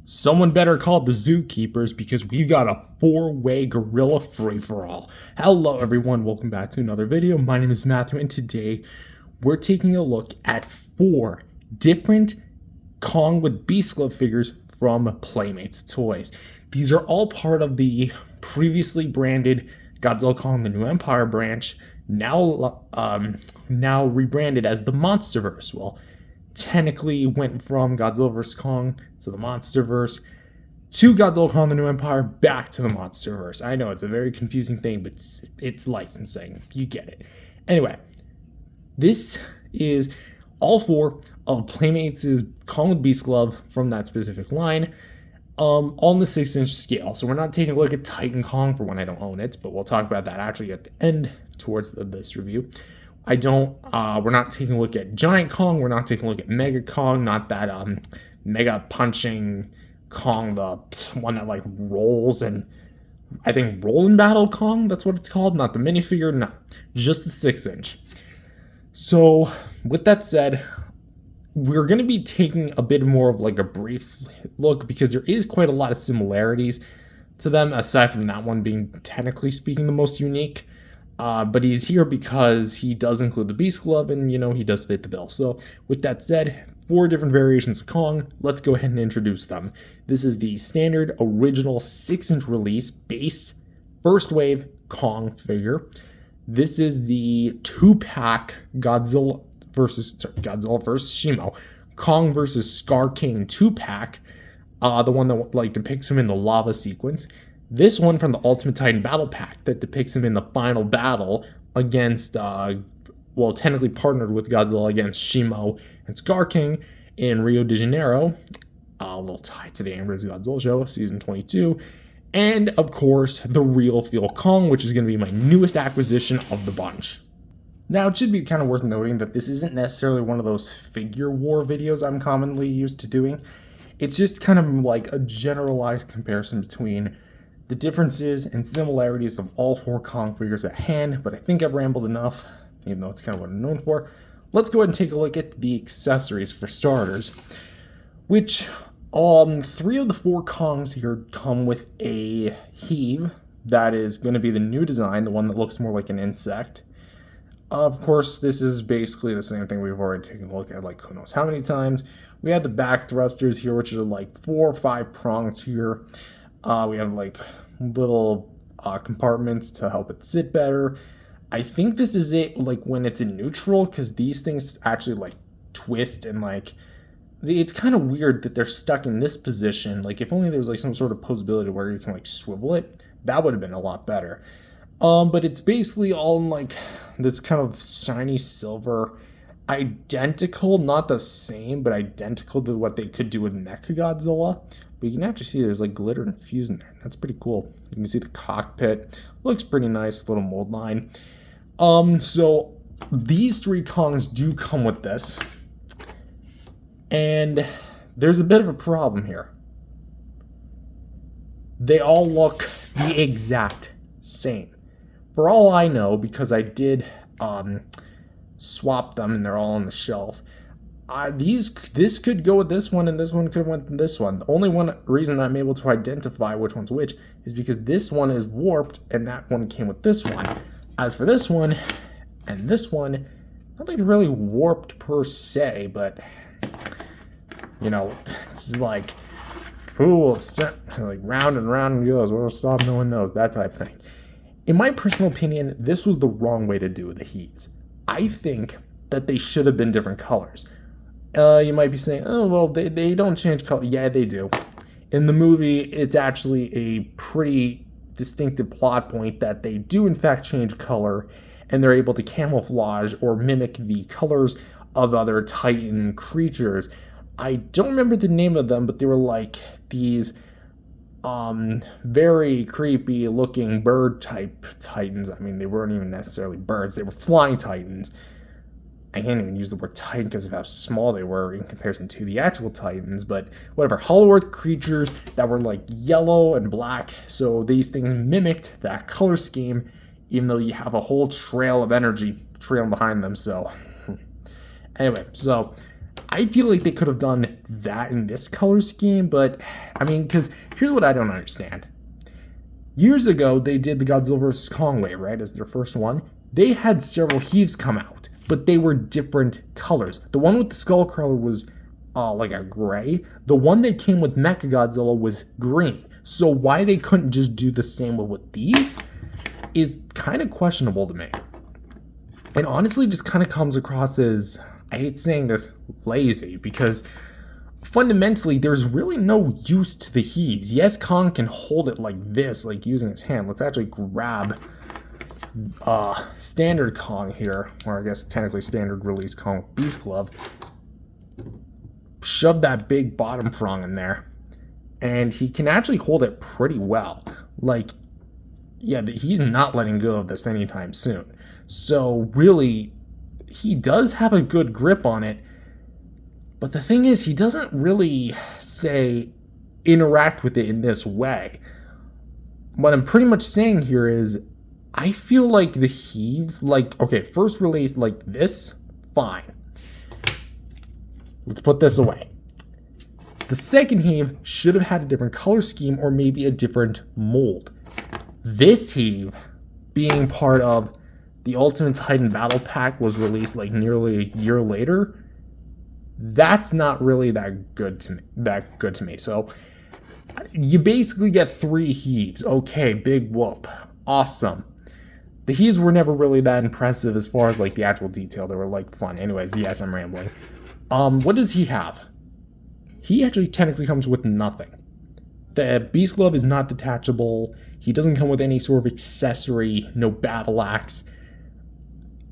Someone better call the zookeepers because we've got a 4-way gorilla free-for-all. Hello everyone, welcome back to another video. My name is Matthew and today we're taking a look at 4 different Kong with B.E.A.S.T Glove figures from Playmates Toys. These are all part of the previously branded Godzilla Kong the New Empire branch, now rebranded as the Monsterverse. Well, technically went from Godzilla vs. Kong to the Monsterverse to Godzilla Kong the New Empire back to the Monsterverse. I know it's a very confusing thing, but it's licensing. You get it. Anyway, this is all 4 of Playmates' Kong with B.E.A.S.T Glove from that specific line on the 6-inch scale. So we're not taking a look at Titan Kong for when I don't own it, but we'll talk about that actually at the end towards this review. We're not taking a look at Giant Kong, we're not taking a look at Mega Kong, not that mega punching Kong, the one that like rolls and I think roll in battle Kong, that's what it's called, not the minifigure, no, just the 6-inch. So with that said, we're going to be taking a bit more of like a brief look because there is quite a lot of similarities to them, aside from that one being technically speaking the most unique. But he's here because he does include the B.E.A.S.T Glove and, you know, he does fit the bill. So with that said, 4 different variations of Kong. Let's go ahead and introduce them. This is the standard original 6-inch release base first wave Kong figure. This is the 2-pack Godzilla versus Shimo, Kong versus Skar King 2-pack, the one that like depicts him in the lava sequence. This one from the Ultimate Titan Battle Pack that depicts him in the final battle against, technically partnered with Godzilla against Shimo and Skar King in Rio de Janeiro. A little tied to the Amber's Godzilla show, season 22. And, of course, the Real Feel Kong, which is going to be my newest acquisition of the bunch. Now, it should be kind of worth noting that this isn't necessarily one of those figure war videos I'm commonly used to doing. It's just kind of like a generalized comparison between the differences and similarities of all 4 Kong figures at hand, but I think I've rambled enough, even though it's kind of what I'm known for. Let's go ahead and take a look at the accessories for starters, which 3 of the 4 Kongs here come with a HEAV. That is going to be the new design, the one that looks more like an insect. Of course, this is basically the same thing we've already taken a look at, like who knows how many times. We have the back thrusters here, which are like 4 or 5 prongs here. We have like little compartments to help it sit better. I think this is it like when it's in neutral, because these things actually like twist and like it's kind of weird that they're stuck in this position. Like if only there was like some sort of posability where you can like swivel it, that would have been a lot better. But it's basically all in like this kind of shiny silver, identical, not the same, but identical to what they could do with Mechagodzilla. But you can actually see there's like glitter infused in there. That's pretty cool. You can see the cockpit. Looks pretty nice, little mold line. So these 3 Kongs do come with this. And there's a bit of a problem here. They all look the exact same. For all I know, because I did swap them and they're all on the shelf, this could go with this one and this one could have went to this one. The only reason I'm able to identify which one's which is because this one is warped and that one came with this one. As for this one and this one, nothing really warped per se, but you know, it's like fool, like round and round and goes, what'll stop, no one knows, that type of thing. In my personal opinion, this was the wrong way to do the HEAVs. I think that they should have been different colors. You might be saying, oh, well, they don't change color. Yeah, they do. In the movie, it's actually a pretty distinctive plot point that they do, in fact, change color, and they're able to camouflage or mimic the colors of other Titan creatures. I don't remember the name of them, but they were like these very creepy looking bird type Titans. I mean, they weren't even necessarily birds. They were flying Titans. I can't even use the word Titan because of how small they were in comparison to the actual Titans, but whatever, Hollow Earth creatures that were like yellow and black, so these things mimicked that color scheme, even though you have a whole trail of energy trailing behind them, so. Anyway, so I feel like they could have done that in this color scheme, but I mean, because here's what I don't understand. Years ago, they did the Godzilla vs. Kong wave, right, as their first one. They had several HEAVs come out, but they were different colors. The one with the skull color was like a gray. The one that came with Mechagodzilla was green. So why they couldn't just do the same with these is kind of questionable to me. And honestly, just kind of comes across as, I hate saying this, lazy, because fundamentally, there's really no use to the HEAVs. Yes, Kong can hold it like this, like using his hand. Let's actually grab standard Kong here, or I guess technically standard release Kong with B.E.A.S.T Glove. Shove that big bottom prong in there, and he can actually hold it pretty well. Like, yeah, he's not letting go of this anytime soon. So really, he does have a good grip on it. But the thing is, he doesn't really, say, interact with it in this way. What I'm pretty much saying here is, I feel like the HEAVs, like, okay, first release like this, fine. Let's put this away. The second HEAV should have had a different color scheme or maybe a different mold. This HEAV, being part of the Ultimate Titan Battle Pack, was released like nearly a year later. That's not really that good to me. So you basically get 3 HEAVs. Okay, big whoop. Awesome. The HEAVs were never really that impressive as far as like the actual detail. They were like fun. Anyways, yes, I'm rambling. What does he have? He actually technically comes with nothing. The B.E.A.S.T Glove is not detachable. He doesn't come with any sort of accessory, no battle axe.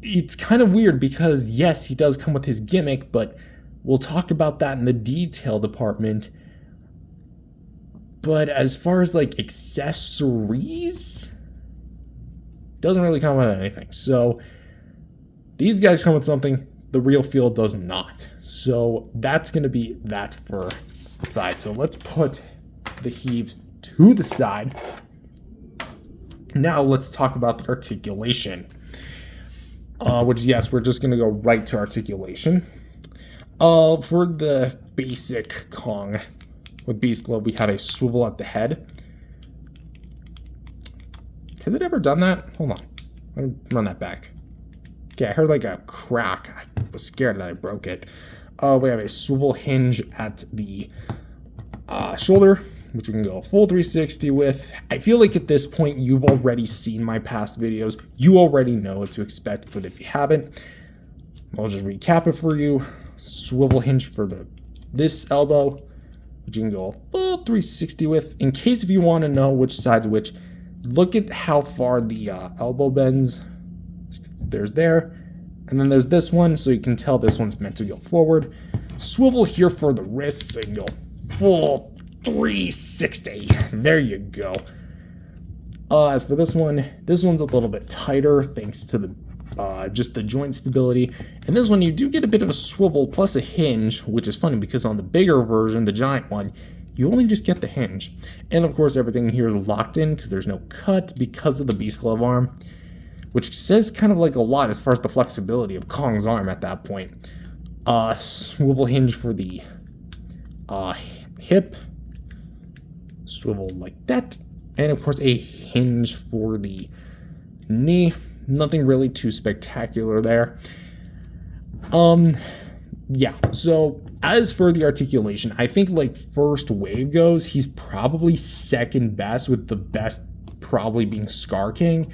It's kind of weird because, yes, he does come with his gimmick, but we'll talk about that in the detail department. But as far as like accessories, doesn't really come with anything. So these guys come with something, the real field does not. So that's going to be that for side. So let's put the HEAVs to the side. Now let's talk about the articulation. Which, yes, we're just going to go right to articulation. For the basic Kong with B.E.A.S.T Glove, we have a swivel at the head. Has it ever done that? Hold on. Let me run that back. Okay, I heard like a crack. I was scared that I broke it. We have a swivel hinge at the shoulder, which we can go full 360 with. I feel like at this point, you've already seen my past videos. You already know what to expect, but if you haven't, I'll just recap it for you. Swivel hinge for this elbow, which you can go full 360 with. In case if you want to know which side's which, look at how far the elbow bends. There's there. And then there's this one, so you can tell this one's meant to go forward. Swivel here for the wrists, so you can go full 360. There you go. As for this one's a little bit tighter thanks to the just the joint stability. And this one, you do get a bit of a swivel plus a hinge, which is funny because on the bigger version, the giant one, you only just get the hinge. And of course, everything here is locked in because there's no cut because of the B.E.A.S.T Glove arm, which says kind of like a lot as far as the flexibility of Kong's arm at that point. Swivel hinge for the hip, swivel like that, and of course a hinge for the knee. Nothing really too spectacular there. Yeah, so as for the articulation, I think like first wave goes, he's probably second best, with the best probably being Skar King.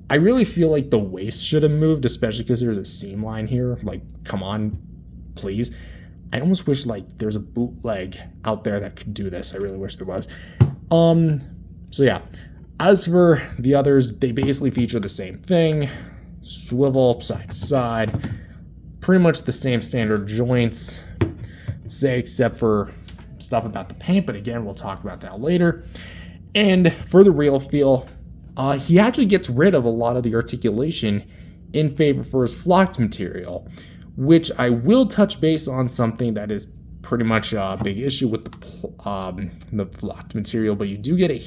I really feel like the waist should have moved, especially because there's a seam line here. Like, come on, please. I almost wish like there's a bootleg out there that could do this. I really wish there was. So yeah. As for the others, they basically feature the same thing. Swivel side to side. Pretty much the same standard joints, say, except for stuff about the paint, but again, we'll talk about that later. And for the real feel, he actually gets rid of a lot of the articulation in favor for his flocked material, which I will touch base on something that is pretty much a big issue with the flocked material, but you do get a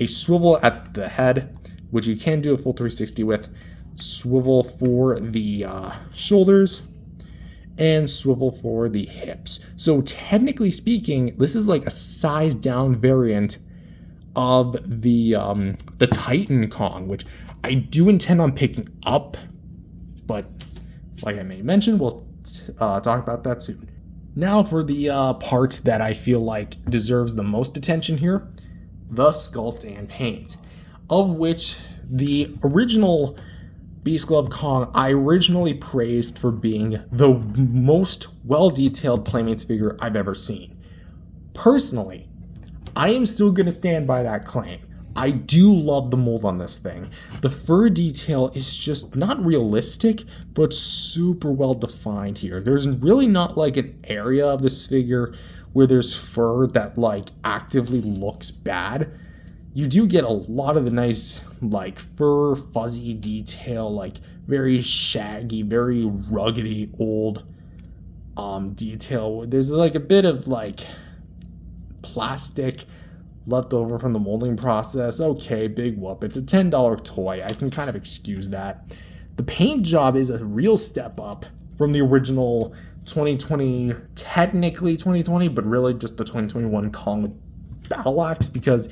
swivel at the head, which you can do a full 360 with, swivel for the shoulders, and swivel for the hips. So technically speaking, this is like a size down variant of the Titan Kong, which I do intend on picking up, but like I may mention, we'll talk about that soon. Now for the part that I feel like deserves the most attention here, the sculpt and paint, of which the original B.E.A.S.T Glove Kong I originally praised for being the most well-detailed Playmates figure I've ever seen. Personally, I am still going to stand by that claim. I do love the mold on this thing. The fur detail is just not realistic, but super well defined here. There's really not like an area of this figure where there's fur that like actively looks bad. You do get a lot of the nice like fur fuzzy detail, like very shaggy, very ruggedy old detail. There's like a bit of like plastic left over from the molding process. Okay, big whoop. It's a $10 toy. I can kind of excuse that. The paint job is a real step up from the original 2020, technically 2020, but really just the 2021 Kong with Battle Axe, because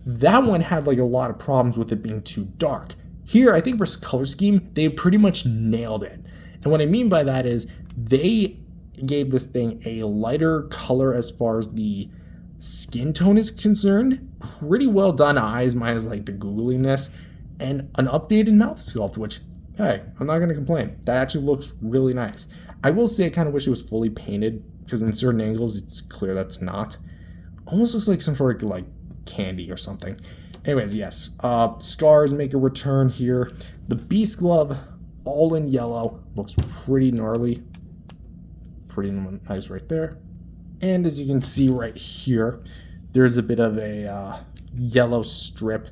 that one had like a lot of problems with it being too dark. Here, I think for color scheme, they pretty much nailed it. And what I mean by that is they gave this thing a lighter color as far as the skin tone is concerned. Pretty well done eyes, minus like the googliness, and an updated mouth sculpt, which, hey, I'm not going to complain. That actually looks really nice. I will say I kind of wish it was fully painted, because in certain angles it's clear that's not. Almost looks like some sort of like candy or something. Anyways, yes, Skars make a return here. The B.E.A.S.T Glove, all in yellow, looks pretty gnarly. Pretty nice right there. And as you can see right here, there's a bit of a yellow strip.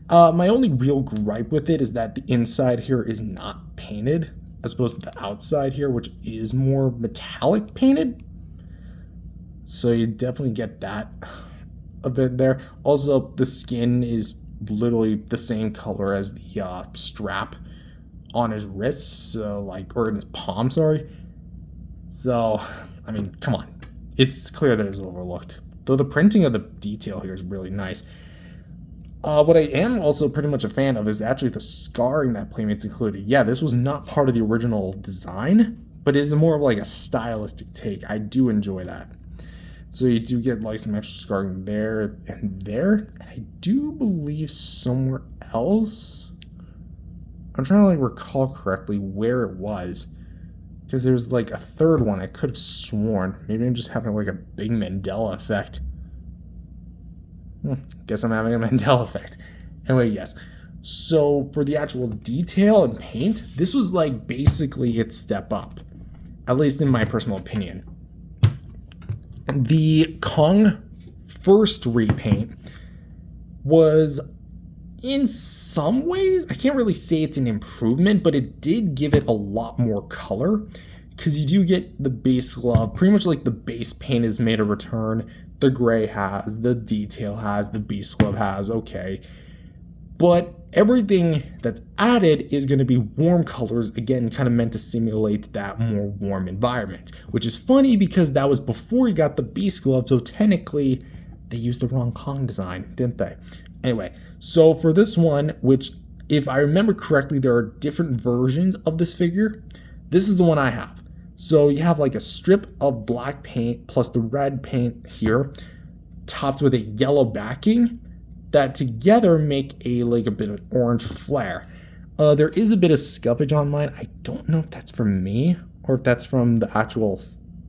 My only real gripe with it is that the inside here is not painted, as opposed to the outside here, which is more metallic painted. So you definitely get that a bit there. Also, the skin is literally the same color as the strap on his wrists, so like, or in his palm, sorry. So, I mean, come on. It's clear that it's overlooked. Though the printing of the detail here is really nice. What I am also pretty much a fan of is actually the scarring that Playmates included. Yeah, this was not part of the original design, but it is more of like a stylistic take. I do enjoy that. So you do get like some extra scarring there and there. I do believe somewhere else. I'm trying to like recall correctly where it was, because there's like a third one I could have sworn. Maybe I'm just having like a big Mandela effect. Guess I'm having a Mandela effect. Anyway, yes. So for the actual detail and paint, this was like basically its step up, at least in my personal opinion. The Kong first repaint was, in some ways, I can't really say it's an improvement, but it did give it a lot more color, because you do get the base glove, pretty much like the base paint has made a return. The gray has, the detail has, the B.E.A.S.T Glove has, okay. But everything that's added is going to be warm colors, again, kind of meant to simulate that more warm environment. Which is funny because that was before you got the B.E.A.S.T Glove, so technically they used the wrong Kong design, didn't they? Anyway, so for this one, which if I remember correctly, there are different versions of this figure. This is the one I have. So you have like a strip of black paint plus the red paint here, topped with a yellow backing, that together make a like a bit of orange flare. There is a bit of scuffage on mine. I don't know if that's from me or if that's from the actual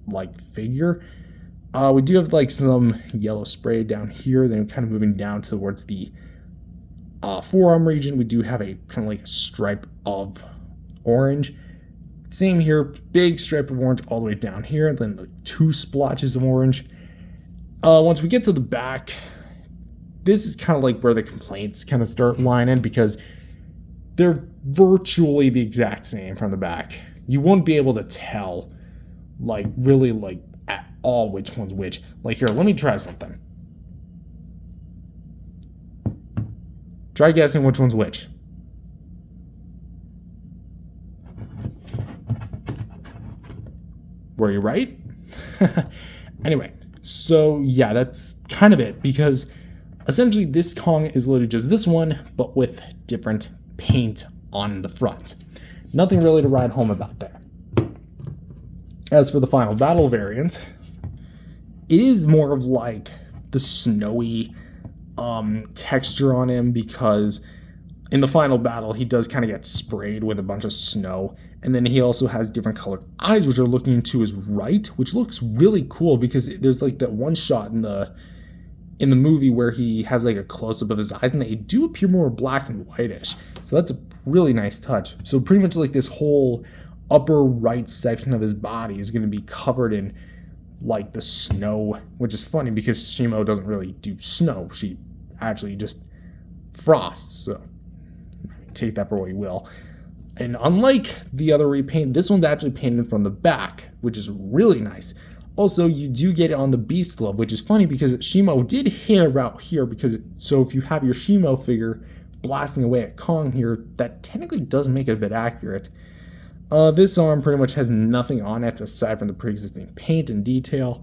like figure. We do have like some yellow spray down here, then kind of moving down towards the forearm region. We do have a kind of like a stripe of orange. Same here, big stripe of orange all the way down here, then the 2 splotches of orange. Once we get to the back, this is kind of like where the complaints kind of start lining, because they're virtually the exact same from the back. You won't be able to tell, like, really, like, at all which one's which. Like, here, let me try something. Try guessing which one's which. Were you right? Anyway, so yeah, that's kind of it, because essentially this Kong is literally just this one, but with different paint on the front. Nothing really to write home about there. As for the final battle variant, it is more of like the snowy texture on him, because in the final battle he does kind of get sprayed with a bunch of snow, and then he also has different colored eyes which are looking to his right, which looks really cool because there's like that one shot in the movie where he has like a close-up of his eyes and they do appear more black and whitish, so that's a really nice touch. So pretty much like this whole upper right section of his body is going to be covered in like the snow, which is funny because Shimo doesn't really do snow, she actually just frosts, so take that for what you will. And unlike the other repaint, this one's actually painted from the back, which is really nice. Also, you do get it on the B.E.A.S.T Glove, which is funny because Shimo did hit about here, because so if you have your Shimo figure blasting away at Kong here, that technically does make it a bit accurate. This arm pretty much has nothing on it aside from the pre-existing paint and detail.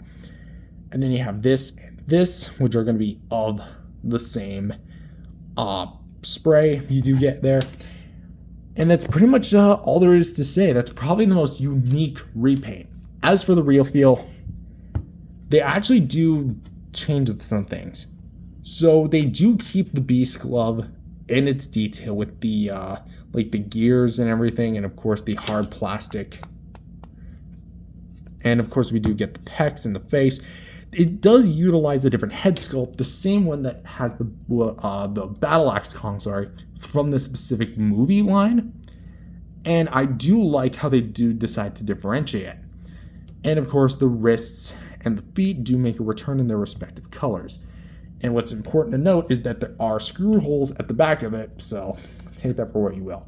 And then you have this and this, which are going to be of the same spray you do get there. And that's pretty much all there is to say. That's probably the most unique repaint. As for the real feel, they actually do change some things. So they do keep the B.E.A.S.T Glove in its detail with the like the gears and everything, and of course the hard plastic. And of course we do get the pecs and the face. It does utilize a different head sculpt, the same one that has the Battle Axe Kong, from the specific movie line. And I do like how they do decide to differentiate. And of course the wrists and the feet do make a return in their respective colors. And what's important to note is that there are screw holes at the back of it, so take that for what you will.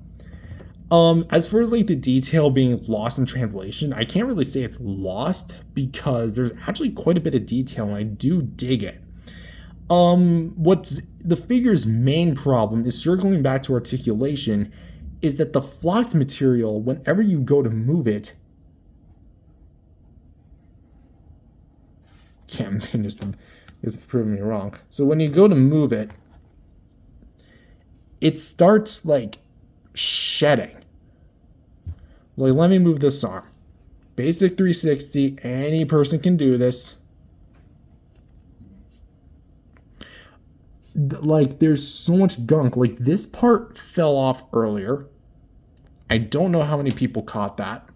As for like the detail being lost in translation, I can't really say it's lost because there's actually quite a bit of detail and I do dig it. What's the figure's main problem is, circling back to articulation, is that the flocked material, whenever you go to move it, it's proving me wrong. So when you go to move it, it starts like shedding. Like, let me move this arm. Basic 360, any person can do this. Like, there's so much gunk. Like, this part fell off earlier. I don't know how many people caught that.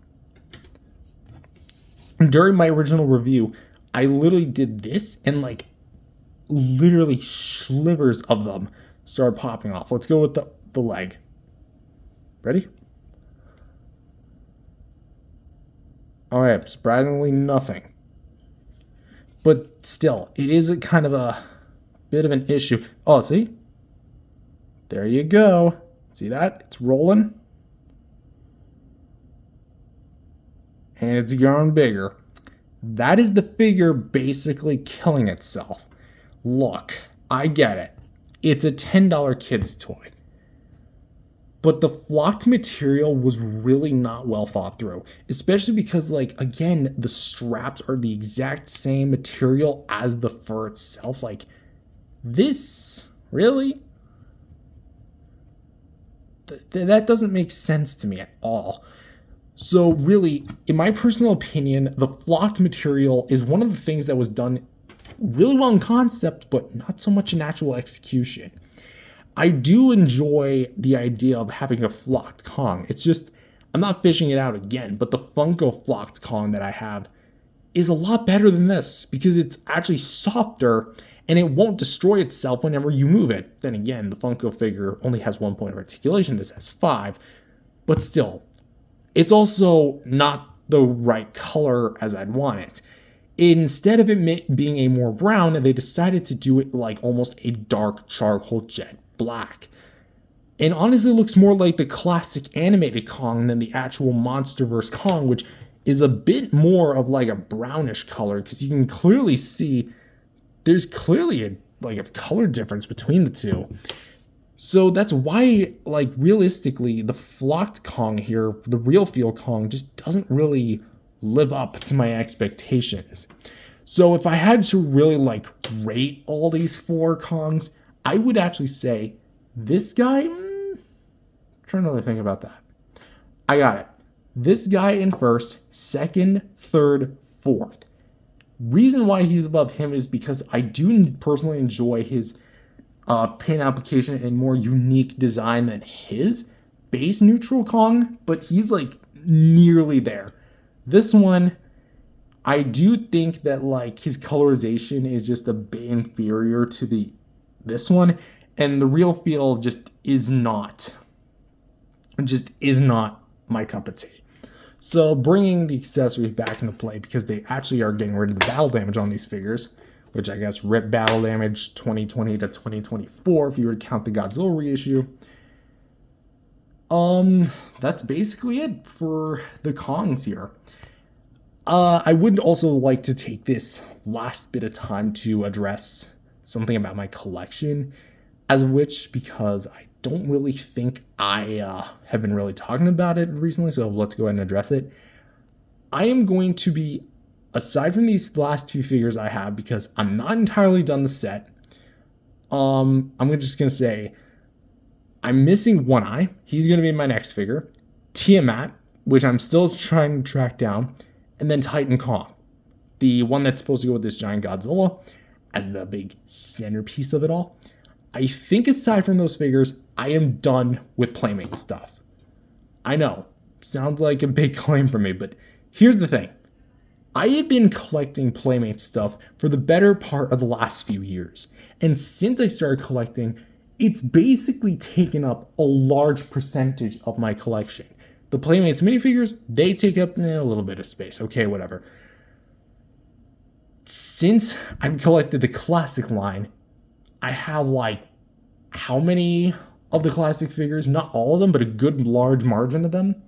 During my original review, I literally did this and like literally slivers of them started popping off. Let's go with the leg. Ready? Alright, surprisingly nothing. But still, it is a kind of a bit of an issue. Oh, see? There you go. See that? It's rolling. And it's growing bigger. That is the figure basically killing itself. Look, I get it. It's a $10 kid's toy. But the flocked material was really not well thought through. Especially because, like, again, the straps are the exact same material as the fur itself. Like, this, really? That doesn't make sense to me at all. So really, in my personal opinion, the flocked material is one of the things that was done really well in concept, but not so much in actual execution. I do enjoy the idea of having a flocked Kong. It's just, I'm not fishing it out again, but the Funko flocked Kong that I have is a lot better than this because it's actually softer and it won't destroy itself whenever you move it. Then again, the Funko figure only has 1 point of articulation, this has 5, but still, it's also not the right color as I'd want it. Instead of it being a more brown, they decided to do it like almost a dark charcoal jet black. And honestly, it looks more like the classic animated Kong than the actual MonsterVerse Kong, which is a bit more of like a brownish color because you can clearly see there's clearly a color difference between the two. So that's why, like, realistically, the flocked Kong here, the real feel Kong, just doesn't really live up to my expectations. So if I had to really like rate all these 4 Kongs, I would actually say this guy, trying to really think about that. I got it. This guy in first, second, third, fourth. Reason why he's above him is because I do personally enjoy his paint application and more unique design than his base neutral Kong, but he's like nearly there. This one, I do think that like his colorization is just a bit inferior to this one, and the real feel just is not my cup of tea. So bringing the accessories back into play, because they actually are getting rid of the battle damage on these figures, which I guess rip battle damage 2020 to 2024 if you were to count the Godzilla reissue. That's basically it for the Kongs here. I would also like to take this last bit of time to address something about my collection, as which, because I don't really think I have been really talking about it recently, so let's go ahead and address it. I am going to be, aside from these last 2 figures I have, because I'm not entirely done the set, I'm just going to say I'm missing One Eye. He's going to be my next figure. Tiamat, which I'm still trying to track down, and then Titan Kong, the one that's supposed to go with this giant Godzilla as the big centerpiece of it all. I think aside from those figures, I am done with Playmate stuff. I know, sounds like a big claim for me, but here's the thing. I have been collecting Playmate stuff for the better part of the last few years, and since I started collecting, it's basically taken up a large percentage of my collection. The Playmates minifigures, they take up a little bit of space. Okay, whatever. Since I've collected the classic line, I have like, how many of the classic figures? Not all of them, but a good large margin of them.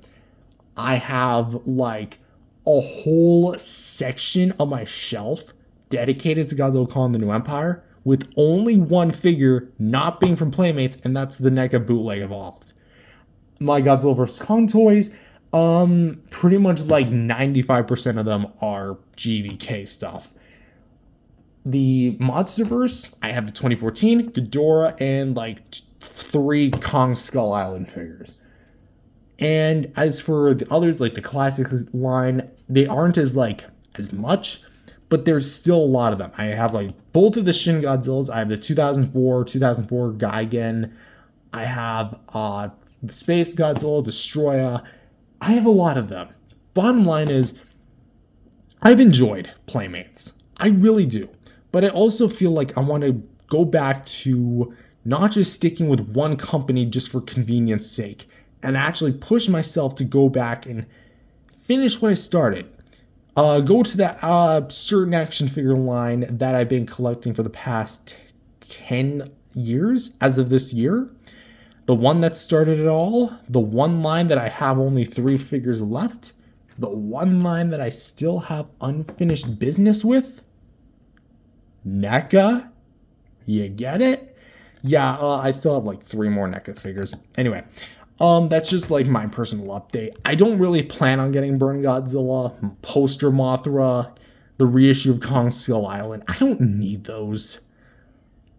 I have like a whole section of my shelf dedicated to Godzilla Kong the New Empire, with only one figure not being from Playmates, and that's the NECA bootleg Evolved. My Godzilla vs. Kong toys, pretty much like 95% of them are GXK stuff. The Monsterverse, I have the 2014, Ghidorah, and like 3 Kong Skull Island figures. And as for the others, like the classic line, they aren't as much, but there's still a lot of them. I have like both of the Shin Godzillas. I have the 2004 Gigan. I have Space Godzilla, Destroya. I have a lot of them. Bottom line is, I've enjoyed Playmates. I really do. But I also feel like I want to go back to not just sticking with one company just for convenience sake, and actually push myself to go back and finish what I started. Go to that certain action figure line that I've been collecting for the past 10 years as of this year. The one that started it all. The one line that I have only 3 figures left. The one line that I still have unfinished business with. NECA? You get it? Yeah, I still have like 3 more NECA figures. Anyway, that's just like my personal update. I don't really plan on getting Burn Godzilla, Poster Mothra, the reissue of Kong Skull Island. I don't need those.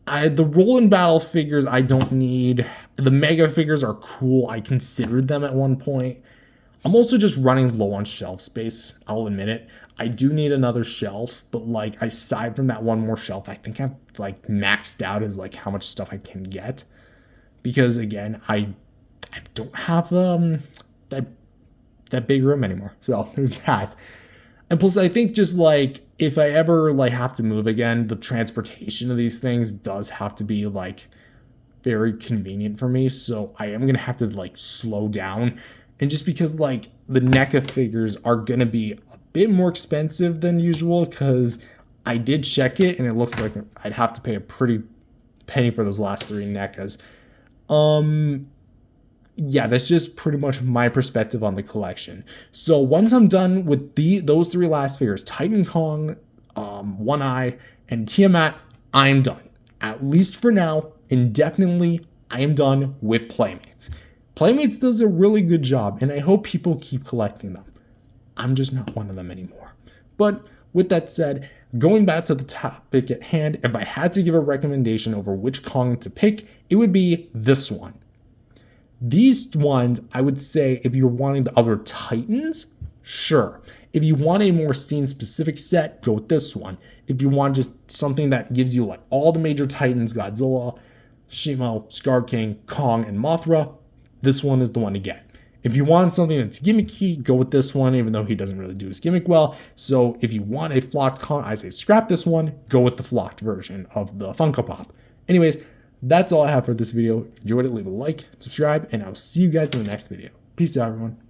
The Roll and Battle figures I don't need. The Mega figures are cool. I considered them at one point. I'm also just running low on shelf space. I'll admit it. I do need another shelf, but like aside from that one more shelf, I think I've like maxed out as like how much stuff I can get. Because again, I don't have that big room anymore. So there's that. And plus I think just like if I ever like have to move again, the transportation of these things does have to be like very convenient for me. So I am going to have to like slow down. And just because like the NECA figures are going to be a bit more expensive than usual, because I did check it and it looks like I'd have to pay a pretty penny for those last 3 NECAs. Yeah, that's just pretty much my perspective on the collection. So once I'm done with those 3 last figures, Titan Kong, One Eye, and Tiamat, I'm done. At least for now, indefinitely, I am done with Playmates. Playmates does a really good job, and I hope people keep collecting them. I'm just not one of them anymore. But with that said, going back to the topic at hand, if I had to give a recommendation over which Kong to pick, it would be this one. These ones, I would say, if you're wanting the other Titans, sure. If you want a more scene-specific set, go with this one. If you want just something that gives you like all the major Titans, Godzilla, Shimo, Skar King, Kong, and Mothra, this one is the one to get. If you want something that's gimmicky, go with this one, even though he doesn't really do his gimmick well. So if you want a flocked Kong, I say scrap this one, go with the flocked version of the Funko Pop. Anyways, that's all I have for this video. If you enjoyed it, leave a like, subscribe, and I'll see you guys in the next video. Peace out, everyone.